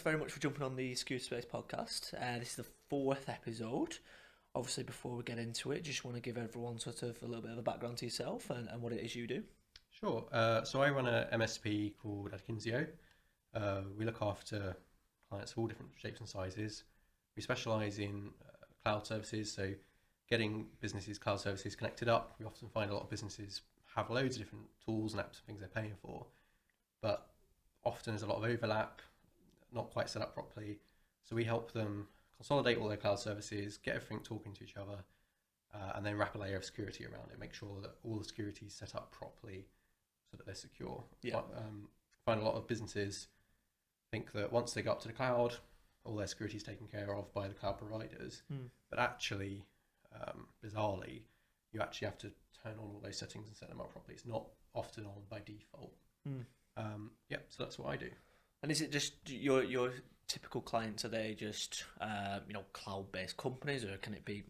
very much for jumping on the Security Space podcast. This is the fourth episode. Obviously, before we get into it, just want to give everyone sort of a little bit of a background to yourself and what it is you do. Sure. So I run a MSP called Adkins. We look after clients of all different shapes and sizes. We specialise in cloud services, so getting businesses' cloud services connected up. We often find a lot of businesses have loads of different tools and apps and things they're paying for, but often there's a lot of overlap, not quite set up properly. So we help them consolidate all their cloud services, get everything talking to each other, and then wrap a layer of security around it, make sure that all the security is set up properly so that they're secure. Yeah. Find a lot of businesses think that once they go up to the cloud, all their security is taken care of by the cloud providers. But actually, bizarrely, you actually have to turn on all those settings and set them up properly. It's not often on by default. So that's what I do. And is it just your typical clients? Are they just cloud-based companies, or can it be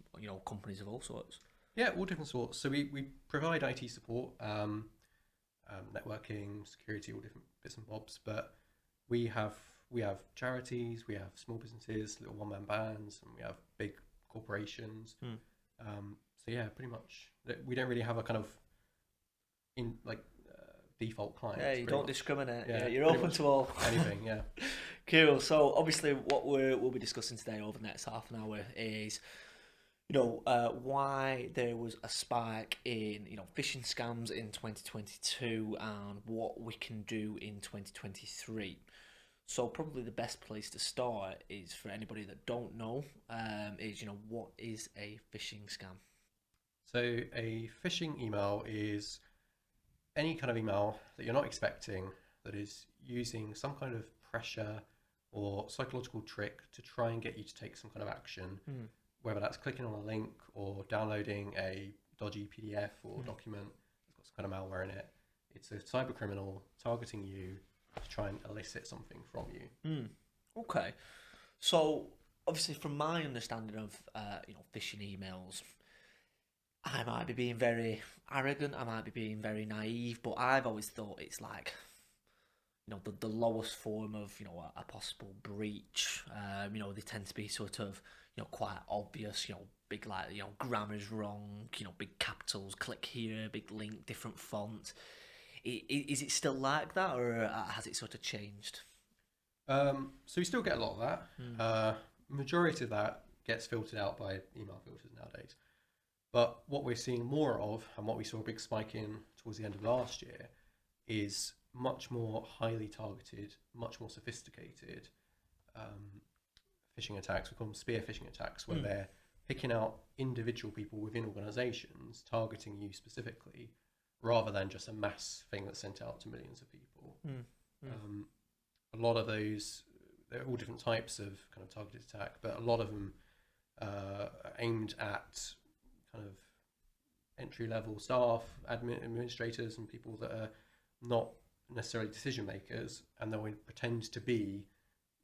companies of all sorts? Yeah, all different sorts. So we provide IT support, networking, security, all different bits and bobs. But we have charities, we have small businesses, little one-man bands, and we have big corporations. So yeah, pretty much. We don't really have a kind of default client. Yeah, you don't discriminate. Yeah, you're open to all. Anything, yeah. Cool. So obviously, what we'll be discussing today over the next half an hour is, why there was a spike in phishing scams in 2022 and what we can do in 2023. So probably the best place to start is for anybody that don't know, is what is a phishing scam? So a phishing email is any kind of email that you're not expecting that is using some kind of pressure or psychological trick to try and get you to take some kind of action, whether that's clicking on a link or downloading a dodgy PDF or document that's got some kind of malware in it. It's a cyber criminal targeting you to try and elicit something from you. Okay. So obviously, from my understanding of phishing emails, I might be being very arrogant, I might be being very naive, but I've always thought it's like, the lowest form of, a possible breach. They tend to be sort of, quite obvious, big grammar's wrong, big capitals, click here, big link, different font. Is it still like that, or has it sort of changed? So we still get a lot of that. Majority of that gets filtered out by email filters nowadays. But what we're seeing more of, and what we saw a big spike in towards the end of last year, is much more highly targeted, much more sophisticated phishing attacks. We call them spear phishing attacks, where they're picking out individual people within organizations, targeting you specifically, rather than just a mass thing that's sent out to millions of people. A lot of those, they're all different types of kind of targeted attack, but a lot of them are aimed at kind of entry-level staff, administrators, and people that are not necessarily decision makers, and they'll pretend to be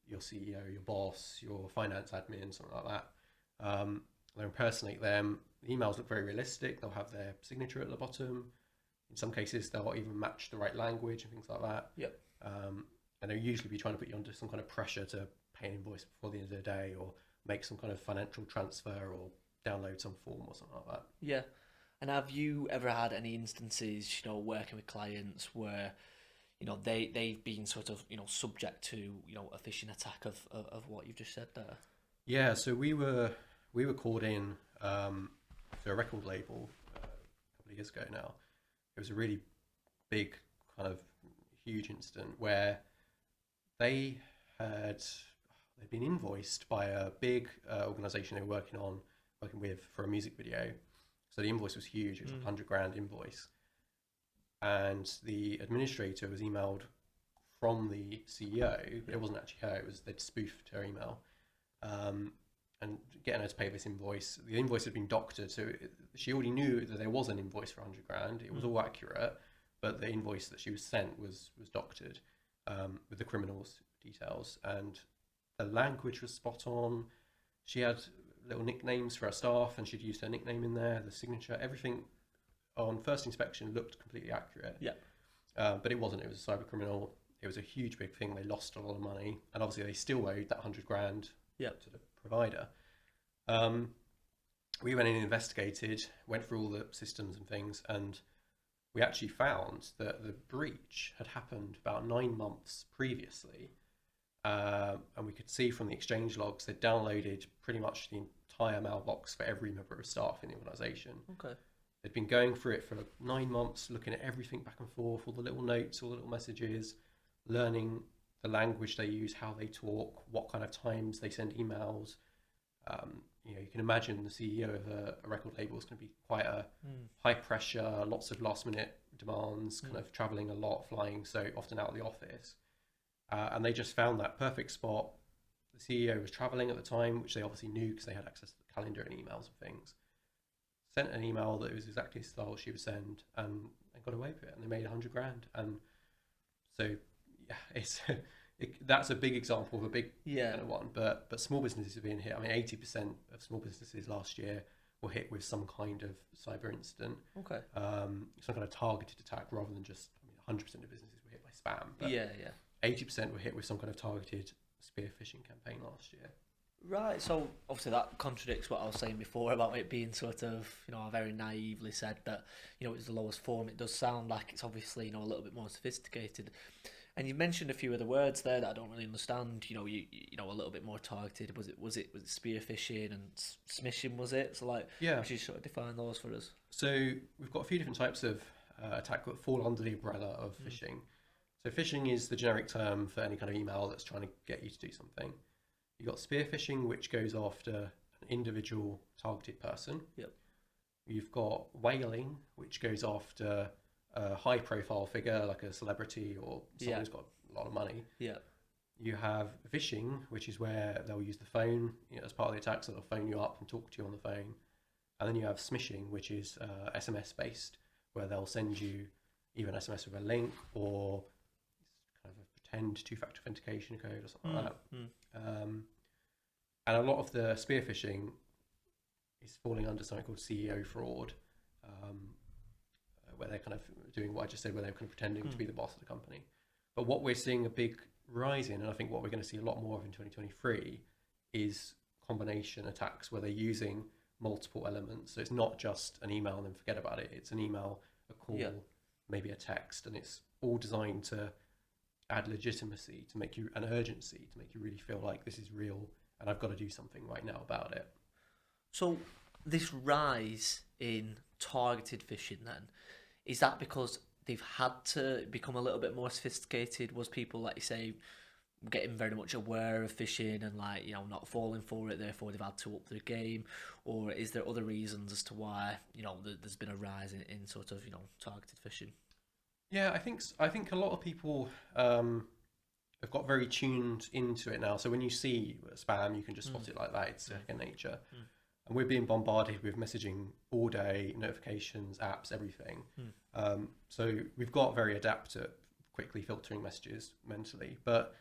your CEO, your boss, your finance admin, something like that. They'll impersonate them. The emails look very realistic. They'll have their signature at the bottom. In some cases, they'll even match the right language and things like that. Yep. And they'll usually be trying to put you under some kind of pressure to pay an invoice before the end of the day, or make some kind of financial transfer, or download some form or something like that. Yeah. And have you ever had any instances, working with clients where, they've been sort of, subject to, a phishing attack of what you've just said there? Yeah, so we were called in to a record label a couple of years ago now. It was a really big, kind of huge incident where they'd been invoiced by a big organization they were working with for a music video. So the invoice was huge. It was a $100,000 invoice. And the administrator was emailed from the CEO, but it wasn't actually her. They'd spoofed her email, and getting her to pay this invoice. The invoice had been doctored, so she already knew that there was an invoice for $100,000. It was all accurate, but the invoice that she was sent was doctored with the criminal's details, and the language was spot on. She had little nicknames for her staff, and she'd used her nickname in there, the signature, everything on first inspection looked completely accurate. Yeah. But it wasn't. It was a cyber criminal. it was a huge big thing. They lost a lot of money, and obviously they still owed that 100 grand Yeah. to the provider. We went in and investigated, went through all the systems and things, and we actually found that the breach had happened about 9 months previously. And we could see from the exchange logs they'd downloaded pretty much the entire mailbox for every member of staff in the organisation. Okay. They'd been going through it for 9 months, looking at everything back and forth, all the little notes, all the little messages, learning the language they use, how they talk, what kind of times they send emails. You can imagine the CEO of a record label is going to be quite a high pressure, lots of last minute demands, kind of traveling a lot, flying so often out of the office. And they just found that perfect spot. The CEO was traveling at the time, which they obviously knew because they had access to the calendar and emails and things. Sent an email that was exactly the style she would send, and got away with it. And they made 100 grand. And so, yeah, that's a big example of a big kind of one. But small businesses are being hit. I mean, 80% of small businesses last year were hit with some kind of cyber incident. Okay. Some kind of targeted attack rather than just. 100% of businesses were hit by spam. But 80% were hit with some kind of targeted spear phishing campaign last year. Right, so obviously that contradicts what I was saying before about it being sort of, I very naively said that, it was the lowest form. It does sound like it's obviously, a little bit more sophisticated. And you mentioned a few other words there that I don't really understand. You a little bit more targeted. Was it spear phishing and smishing? Was it? So could you sort of define those for us? So we've got a few different types of attack that fall under the umbrella of phishing. So phishing is the generic term for any kind of email that's trying to get you to do something. You've got spear phishing, which goes after an individual targeted person. Yep. You've got whaling, which goes after a high profile figure like a celebrity or someone who's got a lot of money. Yeah. You have phishing, which is where they'll use the phone as part of the attack, so they'll phone you up and talk to you on the phone. And then you have smishing, which is SMS based, where they'll send you either an SMS with a link or kind of a pretend two-factor authentication code or something like that. And a lot of the spear phishing is falling under something called CEO fraud, where they're kind of doing what I just said, where they're kind of pretending to be the boss of the company. But what we're seeing a big rise in, and I think what we're going to see a lot more of in 2023, is combination attacks where they're using multiple elements. So it's not just an email and then forget about it. It's an email, a call, maybe a text, and it's all designed to add legitimacy, to make you an urgency, to make you really feel like this is real and I've got to do something right now about it. So this rise in targeted phishing then, is that because they've had to become a little bit more sophisticated? Was people, like you say, getting very much aware of phishing and not falling for it, therefore they've had to up their game? Or is there other reasons as to why there's been a rise in sort of targeted phishing? Yeah, I think a lot of people have got very tuned into it now. So when you see spam, you can just spot it like that. It's second nature. And we're being bombarded with messaging all day, notifications, apps, everything. So we've got very adept at quickly filtering messages mentally. But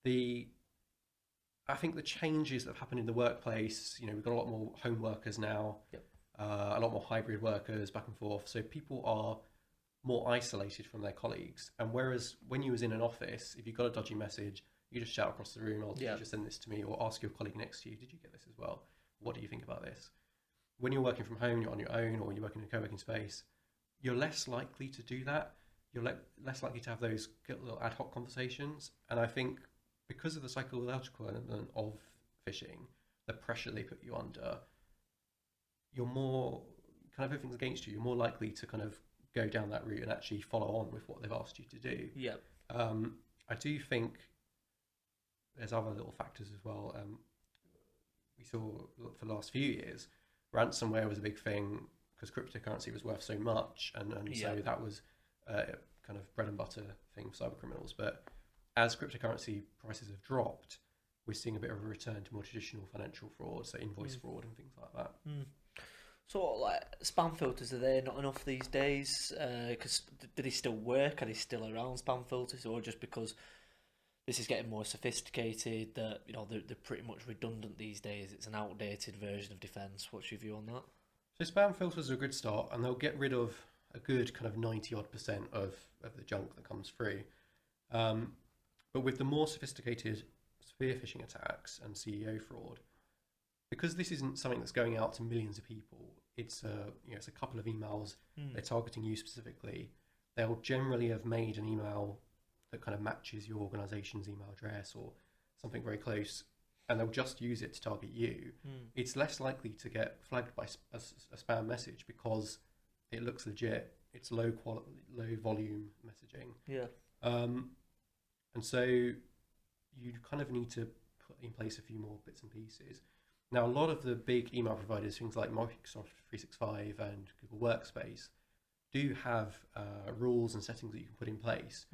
I think the changes that have happened in the workplace, we've got a lot more home workers now, a lot more hybrid workers back and forth. So people are more isolated from their colleagues. And whereas when you was in an office, if you got a dodgy message, you just shout across the room, did you just send this to me? Or ask your colleague next to you, did you get this as well? What do you think about this? When you're working from home, you're on your own, or you're working in a co-working space, you're less likely to do that. You're less likely to have those little ad hoc conversations. And I think because of the psychological element of phishing, the pressure they put you under, you're more, kind of everything's against you. You're more likely to kind of go down that route and actually follow on with what they've asked you to do. Yeah. I do think there's other little factors as well. We saw for the last few years, ransomware was a big thing because cryptocurrency was worth so much, and so that was kind of bread and butter thing for cyber criminals. But as cryptocurrency prices have dropped, we're seeing a bit of a return to more traditional financial fraud, so invoice fraud and things like that. So, spam filters, are they not enough these days? Because do they still work? Are they still around, spam filters, or just because this is getting more sophisticated that they're pretty much redundant these days? It's an outdated version of defence. What's your view on that? So spam filters are a good start, and they'll get rid of a good kind of 90% of the junk that comes through. But with the more sophisticated spear phishing attacks and CEO fraud, because this isn't something that's going out to millions of people, it's it's a couple of emails. They're targeting you specifically. They'll generally have made an email that kind of matches your organization's email address or something very close, and they'll just use it to target you. It's less likely to get flagged by a spam message because it looks legit. It's low volume messaging. Yeah. And so you kind of need to put in place a few more bits and pieces. Now, a lot of the big email providers, things like Microsoft 365 and Google Workspace, do have rules and settings that you can put in place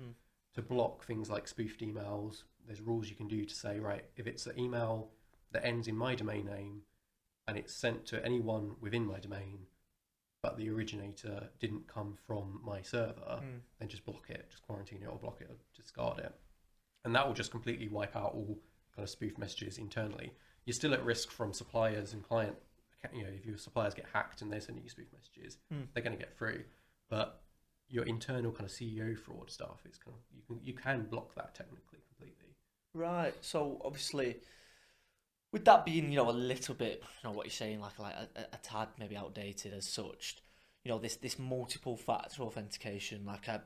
to block things like spoofed emails. There's rules you can do to say, right, if it's an email that ends in my domain name and it's sent to anyone within my domain, but the originator didn't come from my server, then just block it, just quarantine it or block it or discard it. And that will just completely wipe out all kind of spoof messages internally. You're still at risk from suppliers and client, if your suppliers get hacked and they're sending you spoof messages, they're going to get through. But your internal kind of CEO fraud stuff, it's kind of, you can block that technically completely. Right. So obviously, with that being, a little bit, what you're saying, like a tad maybe outdated as such, this multiple factor authentication, like I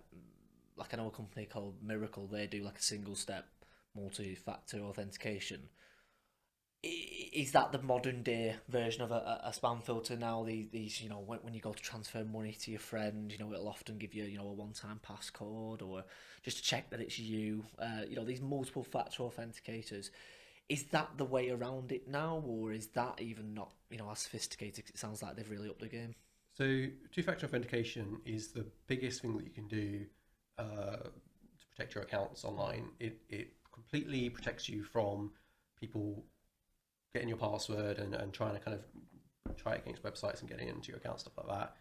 know a company called Miracle, they do like a single step multi-factor authentication. Is that the modern day version of a spam filter now? These when you go to transfer money to your friend, it'll often give you a one-time passcode or just to check that it's you. These multiple factor authenticators. Is that the way around it now, or is that even not as sophisticated? It sounds like they've really upped the game. So two-factor authentication is the biggest thing that you can do to protect your accounts online. It completely protects you from people getting your password and trying to kind of try it against websites and getting into your account, stuff like that.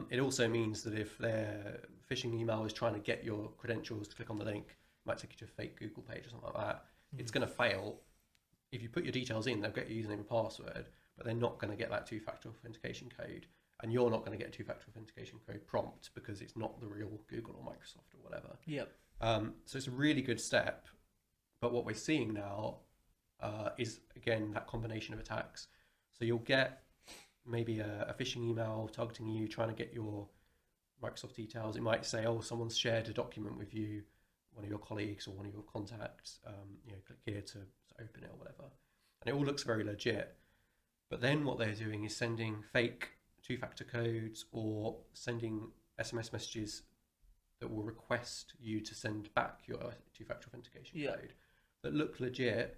It also means that if their phishing email is trying to get your credentials to click on the link, it might take you to a fake Google page or something like that. It's going to fail. If you put your details in, they'll get your username and password, but they're not going to get that two-factor authentication code, and you're not going to get a two-factor authentication code prompt because it's not the real Google or Microsoft or whatever. Yep. So it's a really good step, but what we're seeing now is, again, that combination of attacks. So you'll get maybe a phishing email targeting you, trying to get your Microsoft details. It might say, oh, someone's shared a document with you, one of your colleagues or one of your contacts, click here to open it or whatever. And it all looks very legit. But then what they're doing is sending fake two-factor codes or sending SMS messages that will request you to send back your two-factor authentication code that look legit,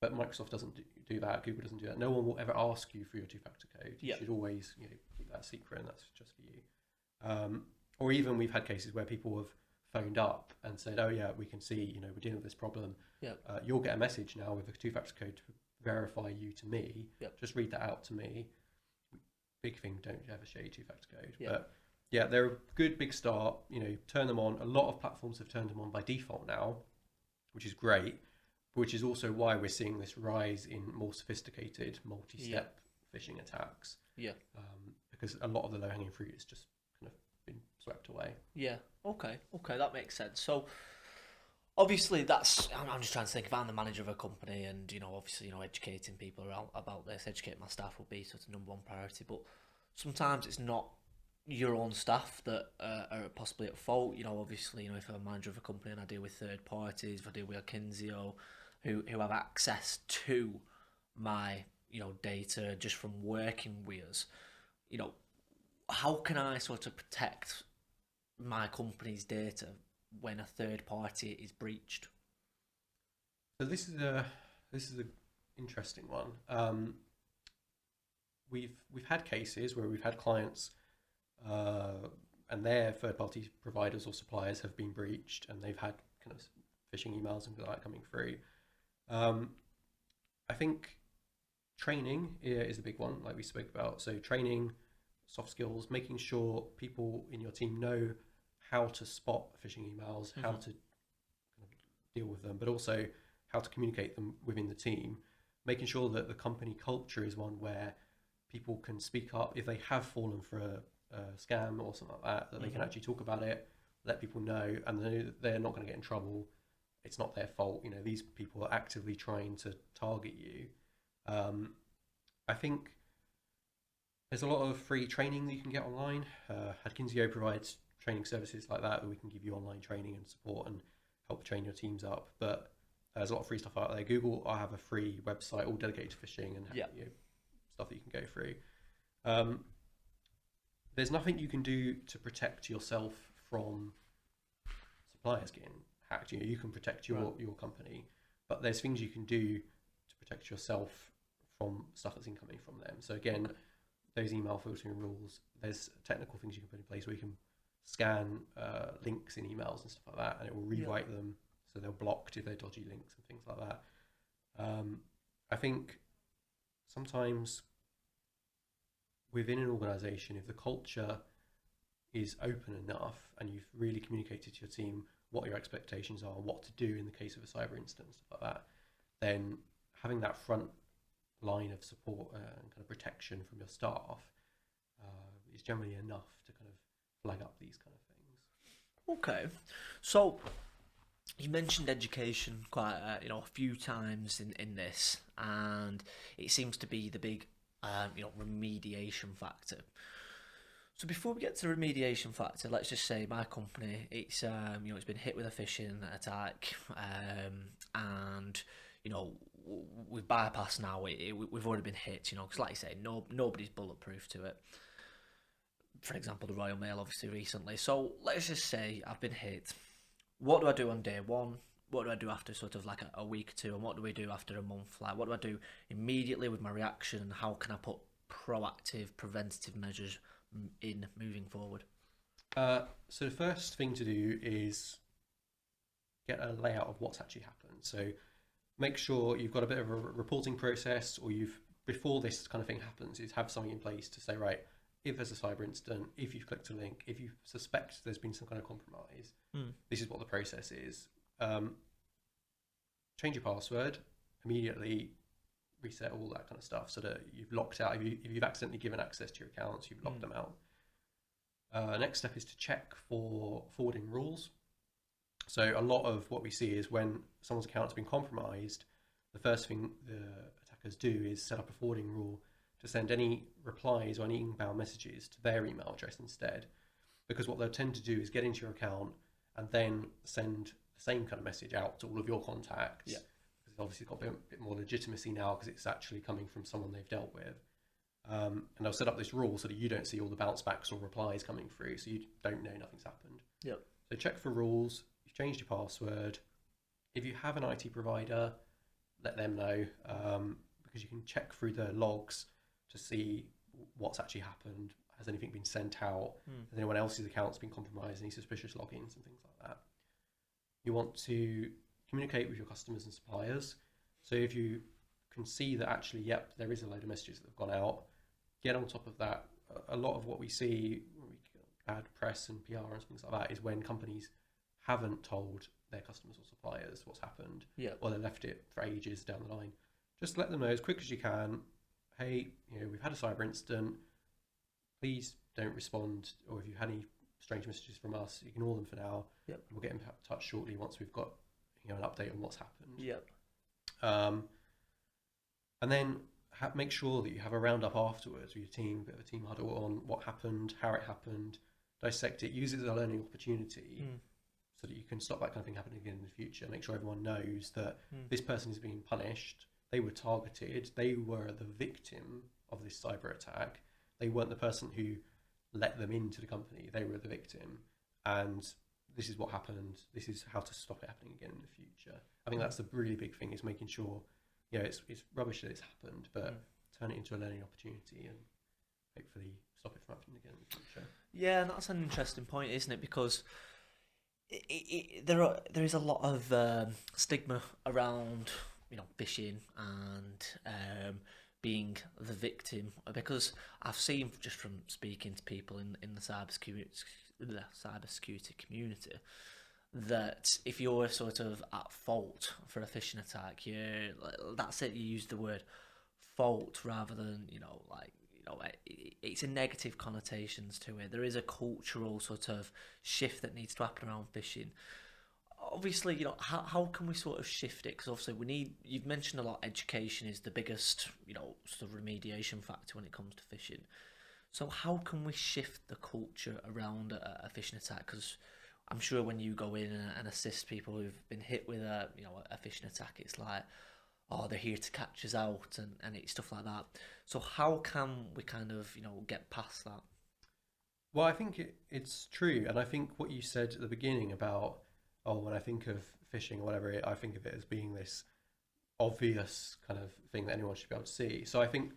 but Microsoft doesn't do that, Google doesn't do that. No one will ever ask you for your two-factor code. You should always keep that secret, and that's just for you. Or even we've had cases where people have phoned up and said, oh yeah, we can see, we're dealing with this problem. You'll get a message now with a two-factor code to verify you to me. Just read that out to me. Big thing, don't ever share your two-factor code. But yeah, they're a good big start. Turn them on. A lot of platforms have turned them on by default now, which is great, which is also why we're seeing this rise in more sophisticated multi-step phishing attacks. Because a lot of the low-hanging fruit is just kind of been swept away. Okay, that makes sense. So obviously I'm just trying to think, if I'm the manager of a company and obviously educating people about this, educating my staff will be sort of number one priority, but sometimes it's not your own staff that are possibly at fault. Obviously, if I'm a manager of a company and I deal with third parties, if I deal with Adkins, who have access to my data just from working with us, how can I sort of protect my company's data when a third party is breached? So this is a interesting one. We've had cases where we've had clients and their third-party providers or suppliers have been breached, and they've had kind of phishing emails and like that coming through. I think training is a big one, like we spoke about. So training, soft skills, making sure people in your team know how to spot phishing emails, how to kind of deal with them, but also how to communicate them within the team. Making sure that the company culture is one where people can speak up if they have fallen for a scam or something like that, that they can actually talk about it, let people know, and they know that they're not going to get in trouble. It's not their fault. You know, these people are actively trying to target you. I think there's a lot of free training that you can get online. Adkins provides training services like that, where we can give you online training and support and help train your teams up. But there's a lot of free stuff out there. Google, I have a free website all dedicated to phishing and stuff that you can go through. There's nothing you can do to protect yourself from suppliers getting hacked. You can protect your company, but there's things you can do to protect yourself from stuff that's incoming from them. So again, those email filtering rules, there's technical things you can put in place where you can scan links in emails and stuff like that, and it will rewrite them so they're blocked if they're dodgy links and things like that. I think sometimes within an organization, if the culture is open enough and you've really communicated to your team what your expectations are, what to do in the case of a cyber incident, stuff like that, then having that front line of support and kind of protection from your staff is generally enough to kind of flag up these kind of things. Okay, so you mentioned education quite a few times in this, and it seems to be the big remediation factor. So before we get to the remediation factor, let's just say my company, it's it's been hit with a phishing attack, and we've bypassed now. We've already been hit, because like I say, nobody's bulletproof to it. For example, the Royal Mail obviously recently. So let's just say I've been hit. What do I do on day one? What do I do after sort of like a week or two? And what do we do after a month? Like, what do I do immediately with my reaction? And how can I put proactive, preventative measures in moving forward? So the first thing to do is get a layout of what's actually happened. So make sure you've got a bit of a reporting process, or before this kind of thing happens, is have something in place to say, right, if there's a cyber incident, if you've clicked a link, if you suspect there's been some kind of compromise, this is what the process is. Change your password immediately, reset all that kind of stuff, so that you've locked out. If you've accidentally given access to your accounts, you've locked them out. Next step is to check for forwarding rules. So a lot of what we see is when someone's account's been compromised, the first thing the attackers do is set up a forwarding rule to send any replies or any inbound messages to their email address instead. Because what they'll tend to do is get into your account and then send the same kind of message out to all of your contacts. Yeah. Because it's obviously got a bit more legitimacy now because it's actually coming from someone they've dealt with. And they'll set up this rule so that you don't see all the bounce backs or replies coming through, so you don't know nothing's happened. Yep. So check for rules. You've changed your password. If you have an IT provider, let them know, because you can check through the logs to see what's actually happened. Has anything been sent out? Has anyone else's accounts been compromised? Any suspicious logins and things like that? You want to communicate with your customers and suppliers. So if you can see that actually, yep, there is a load of messages that have gone out, get on top of that. A lot of what we see, bad press and PR and things like that, is when companies haven't told their customers or suppliers what's happened, or they left it for ages down the line. Just let them know as quick as you can. Hey, we've had a cyber incident. Please don't respond, or if you've had any strange messages from us, ignore them for now. Yep. We'll get in touch shortly once we've got an update on what's happened. Yep. And then make sure that you have a roundup afterwards with your team, a bit of a team huddle on what happened, how it happened, dissect it, use it as a learning opportunity so that you can stop that kind of thing happening again in the future. Make sure everyone knows that this person is being punished. They were targeted. They were the victim of this cyber attack. They weren't the person who let them into the company. They were the victim. And this is what happened. This is how to stop it happening again in the future. I think that's the really big thing, is making sure, it's rubbish that it's happened, but turn it into a learning opportunity and hopefully stop it from happening again in the future. Yeah, and that's an interesting point, isn't it? Because there is a lot of stigma around phishing and being the victim, because I've seen, just from speaking to people in the cybersecurity community, that if you're sort of at fault for a phishing attack, that's it. You use the word fault rather than it's a negative connotations to it. There is a cultural sort of shift that needs to happen around phishing. Obviously, how can we sort of shift it? Because obviously you've mentioned a lot, education is the biggest, sort of remediation factor when it comes to phishing. So how can we shift the culture around a phishing attack? Because I'm sure when you go in and assist people who've been hit with a phishing attack, it's like, oh, they're here to catch us out, and it's stuff like that. So how can we kind of, get past that? Well, I think it's true, and I think what you said at the beginning about, oh, when I think of phishing or whatever, I think of it as being this obvious kind of thing that anyone should be able to see. So I think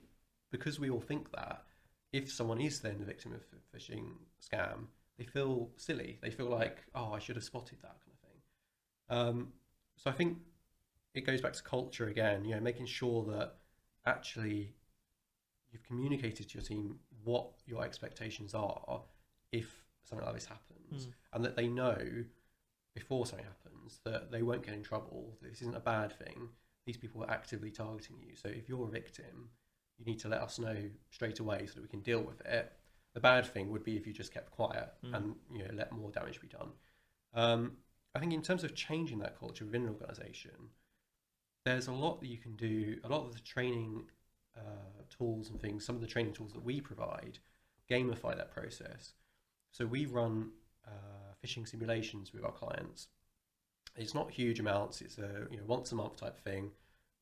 because we all think that, if someone is then the victim of a phishing scam, they feel silly. They feel like, oh, I should have spotted that kind of thing. So I think it goes back to culture again, making sure that actually you've communicated to your team what your expectations are if something like this happens, and that they know before something happens that they won't get in trouble, that this isn't a bad thing. These people are actively targeting you. So if you're a victim, you need to let us know straight away so that we can deal with it. The bad thing would be if you just kept quiet and let more damage be done. I think in terms of changing that culture within an organisation, there's a lot that you can do. A lot of the training tools and things, some of the training tools that we provide, gamify that process. So we run phishing simulations with our clients. It's not huge amounts. It's a once a month type thing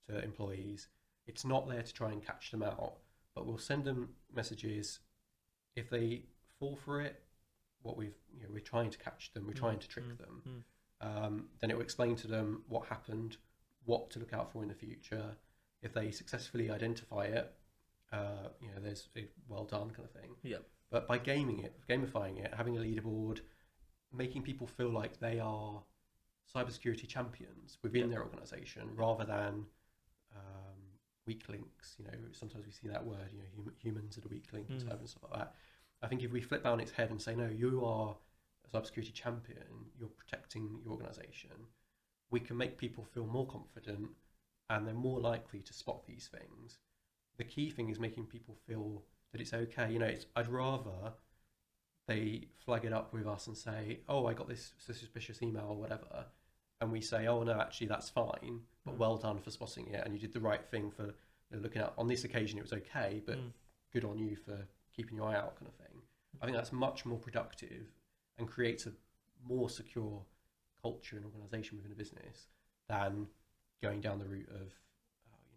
to employees. It's not there to try and catch them out, but we'll send them messages. If they fall for it, we're trying to catch them. We're trying to trick them. Then it will explain to them what happened, what to look out for in the future. If they successfully identify it, there's a well done kind of thing. Yep. But by gamifying it, having a leaderboard, making people feel like they are cybersecurity champions within their organisation rather than weak links. Sometimes we see that word. Humans are the weak link and stuff like that. I think if we flip down its head and say, no, you are a cybersecurity champion, you're protecting your organisation, we can make people feel more confident and they're more likely to spot these things. The key thing is making people feel that it's okay. I'd rather they flag it up with us and say, oh, I got this suspicious email or whatever, and we say, oh no, actually that's fine, but well done for spotting it, and you did the right thing for looking out. On this occasion it was okay, but good on you for keeping your eye out, kind of thing. I think that's much more productive and creates a more secure culture and organisation within a business than going down the route of,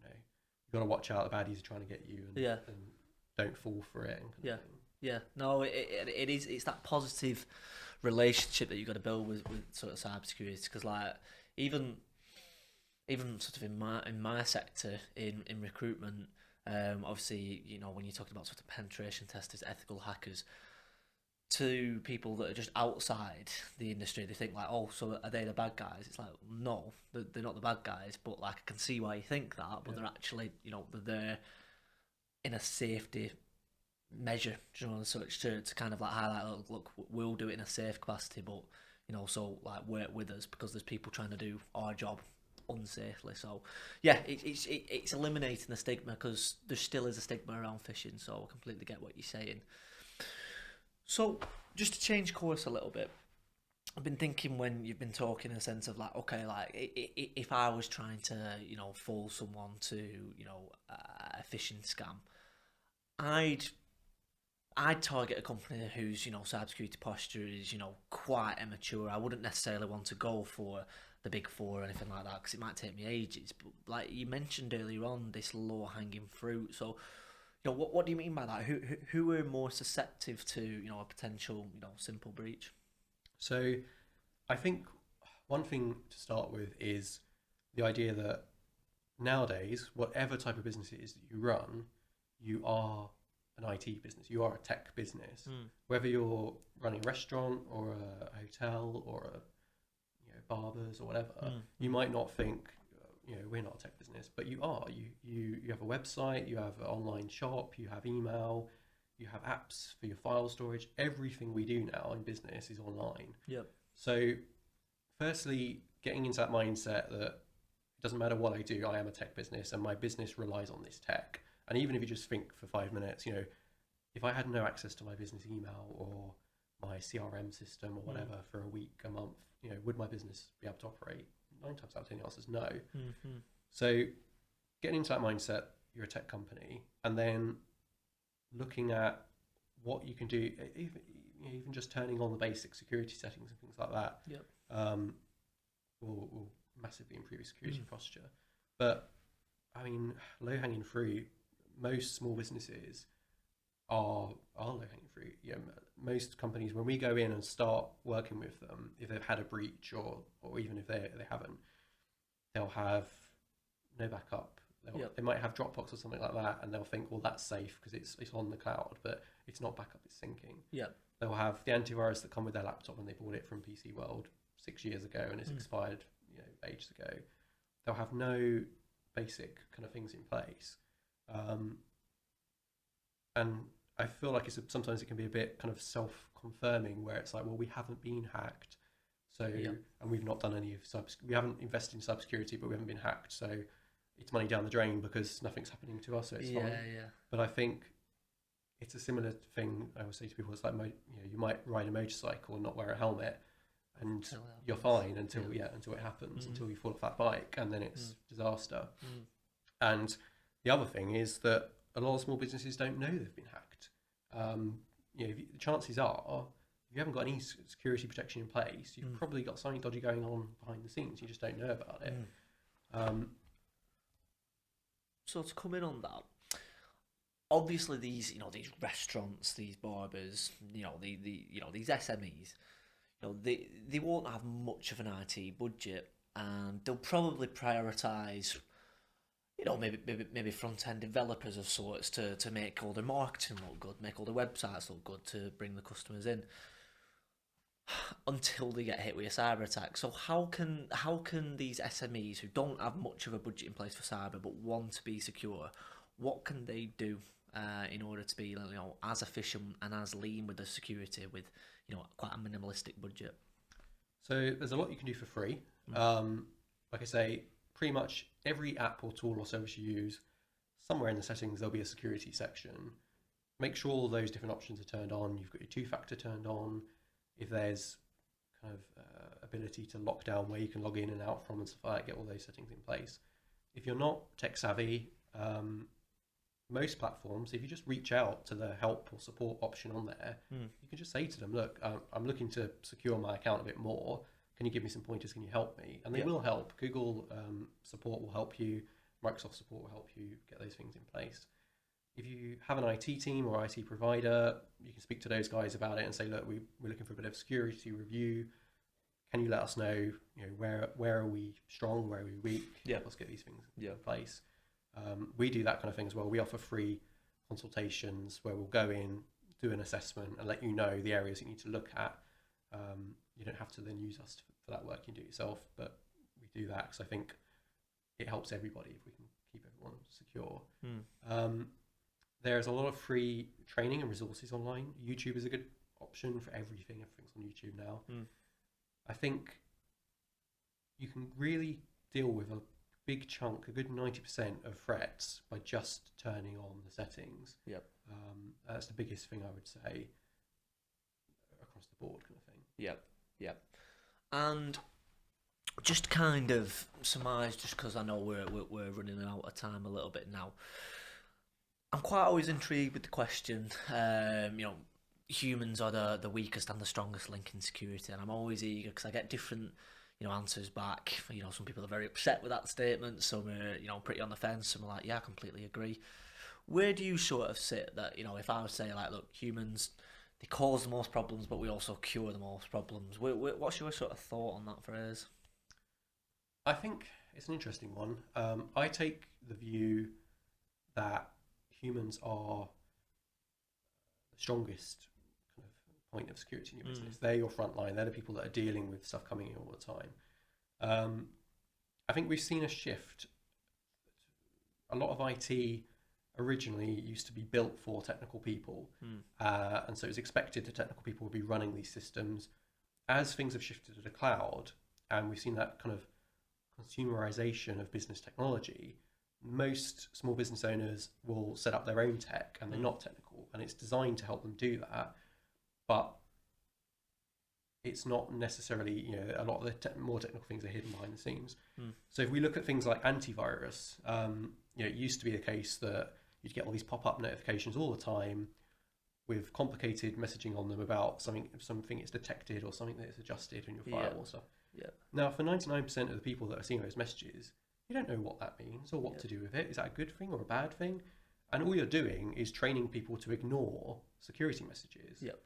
you've got to watch out, the baddies are trying to get you, and don't fall for it. And kind of thing. Yeah, no, it is. It's that positive relationship that you've got to build with sort of cybersecurity. Because like even sort of in my sector in recruitment, obviously when you're talking about sort of penetration testers, ethical hackers, to people that are just outside the industry, they think like, oh, so are they the bad guys? It's like, no, they're not the bad guys. But like, I can see why you think that. But they're actually, they're there in a safety measure, and such to kind of like highlight, look, we'll do it in a safe capacity, but so like work with us because there's people trying to do our job unsafely. So yeah, it's eliminating the stigma, because there still is a stigma around phishing. So I completely get what you're saying. So just to change course a little bit, I've been thinking when you've been talking in a sense of like, okay, like if I was trying to fool someone to a phishing scam, I'd target a company whose cybersecurity posture is quite immature. I wouldn't necessarily want to go for the big four or anything like that, because it might take me ages. But like you mentioned earlier on, this low hanging fruit. So what do you mean by that? Who are more susceptible to a potential simple breach? So I think one thing to start with is the idea that nowadays, whatever type of business it is that you run, you are an IT business, you are a tech business. Whether you're running a restaurant or a hotel or a barbers or whatever, you might not think we're not a tech business, but you are. You have a website, you have an online shop, you have email, you have apps for your file storage. Everything we do now in business is online. Yep. So firstly, getting into that mindset that it doesn't matter what I do, I am a tech business and my business relies on this tech. And even if you just think for 5 minutes, if I had no access to my business email or my CRM system or whatever for a week, a month, would my business be able to operate? 9 times out of 10, the answer is no. Mm-hmm. So getting into that mindset, you're a tech company, and then looking at what you can do, even just turning on the basic security settings and things like that, Yep. Will massively improve your security posture. But I mean, low-hanging fruit, most small businesses are low-hanging fruit. Most companies, when we go in and start working with them, if they've had a breach or even if they haven't, they'll have no backup. They might have Dropbox or something like that, and they'll think, well, that's safe because it's on the cloud, but it's not backup, it's syncing. Yeah. They'll have the antivirus that come with their laptop when they bought it from PC World 6 years ago and it's expired, ages ago. They'll have no basic kind of things in place, and I feel like sometimes it can be a bit kind of self-confirming, where it's like, well, we haven't been hacked, so and we've not done any of we haven't invested in cybersecurity, but we haven't been hacked, so it's money down the drain because nothing's happening to us, so it's fine. But I think it's a similar thing I always say to people. It's like, you might ride a motorcycle and not wear a helmet, and you're fine until it happens, until you fall off that bike, and then it's disaster. And the other thing is that a lot of small businesses don't know they've been hacked. The chances are, if you haven't got any security protection in place, you've probably got something dodgy going on behind the scenes. You just don't know about it. So to come in on that, obviously these restaurants, these barbers, these SMEs, they won't have much of an IT budget, and they'll probably prioritise, maybe front end developers of sorts to make all their marketing look good, make all their websites look good, to bring the customers in, until they get hit with a cyber attack. So how can these SMEs who don't have much of a budget in place for cyber but want to be secure, what can they do in order to be as efficient and as lean with the security with quite a minimalistic budget? So there's a lot you can do for free. Like I say, pretty much every app or tool or service you use, somewhere in the settings there'll be a security section. Make sure all those different options are turned on. You've got your two-factor turned on. If there's kind of ability to lock down where you can log in and out from and stuff like that, get all those settings in place. If you're not tech savvy, most platforms, if you just reach out to the help or support option on there, you can just say to them, look, I'm looking to secure my account a bit more. Can you give me some pointers? Can you help me? And they will help. Google support will help you. Microsoft support will help you get those things in place. If you have an IT team or IT provider, you can speak to those guys about it and say, look, we're looking for a bit of security review. Can you let us know, where are we strong, where are we weak? Let's get these things in place. We do that kind of thing as well. We offer free consultations where we'll go in, do an assessment, and let you know the areas you need to look at. You don't have to then use us for that work. You can do it yourself, but we do that because I think it helps everybody if we can keep everyone secure. There's a lot of free training and resources online. YouTube is a good option for everything. Everything's on YouTube now. I think you can really deal with a big chunk, a good 90% of threats by just turning on the settings. That's the biggest thing I would say across the board, kind of thing. And just kind of surmise, just because I know we're running out of time a little bit now, I'm quite always intrigued with the question, humans are the weakest and the strongest link in security, and I'm always eager because I get different answers back. Some people are very upset with that statement, some are pretty on the fence, some are like, yeah, I completely agree. Where do you sort of sit that, if I would say, like, look, humans, they cause the most problems, but we also cure the most problems? What's your sort of thought on that phrase? I think it's an interesting one. I take the view that humans are the strongest kind of point of security in your business. They're your front line. They're the people that are dealing with stuff coming in all the time. I think we've seen a shift. A lot of IT originally used to be built for technical people, and so it was expected that technical people would be running these systems. As things have shifted to the cloud, and we've seen that kind of consumerization of business technology, most small business owners will set up their own tech and they're not technical, and it's designed to help them do that, but it's not necessarily, you know, a lot of the more technical things are hidden behind the scenes. So if we look at things like antivirus, you know, it used to be the case that you'd get all these pop-up notifications all the time with complicated messaging on them about something it's detected or something that it's adjusted in your firewall stuff. Yeah. Now, for 99% of the people that are seeing those messages, you don't know what that means or what to do with it. Is that a good thing or a bad thing? And all you're doing is training people to ignore security messages. Yep.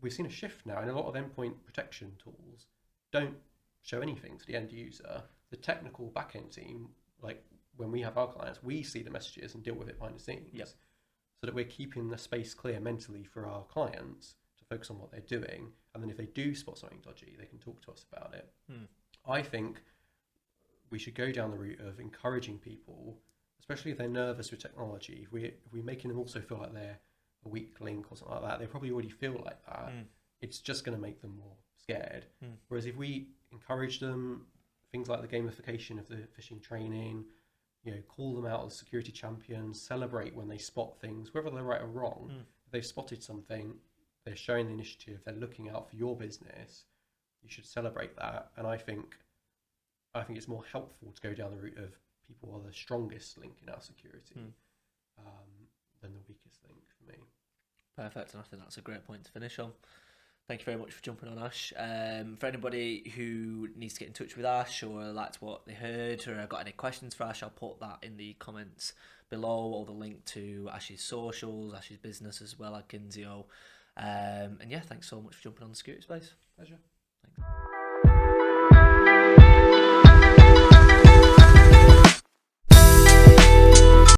We've seen a shift now, and a lot of endpoint protection tools don't show anything to the end user. The technical backend team, like when we have our clients, we see the messages and deal with it behind the scenes. Yep. So that we're keeping the space clear mentally for our clients to focus on what they're doing. And then if they do spot something dodgy, they can talk to us about it. I think we should go down the route of encouraging people, especially if they're nervous with technology. If we're making them also feel like they're a weak link or something like that, they probably already feel like that. It's just going to make them more scared. Whereas if we encourage them, things like the gamification of the phishing training, you know, call them out as security champions, celebrate when they spot things, whether they're right or wrong. If they've spotted something, they're showing the initiative, they're looking out for your business, you should celebrate that. And I think it's more helpful to go down the route of people are the strongest link in our security than the weakest link for me. Perfect, and I think that's a great point to finish on. Thank you very much for jumping on, Ash. For anybody who needs to get in touch with Ash or liked what they heard or got any questions for Ash, I'll put that in the comments below, or the link to Ash's socials, Ash's business as well, Adkins. And yeah, thanks so much for jumping on the Security Space. Pleasure. Thanks.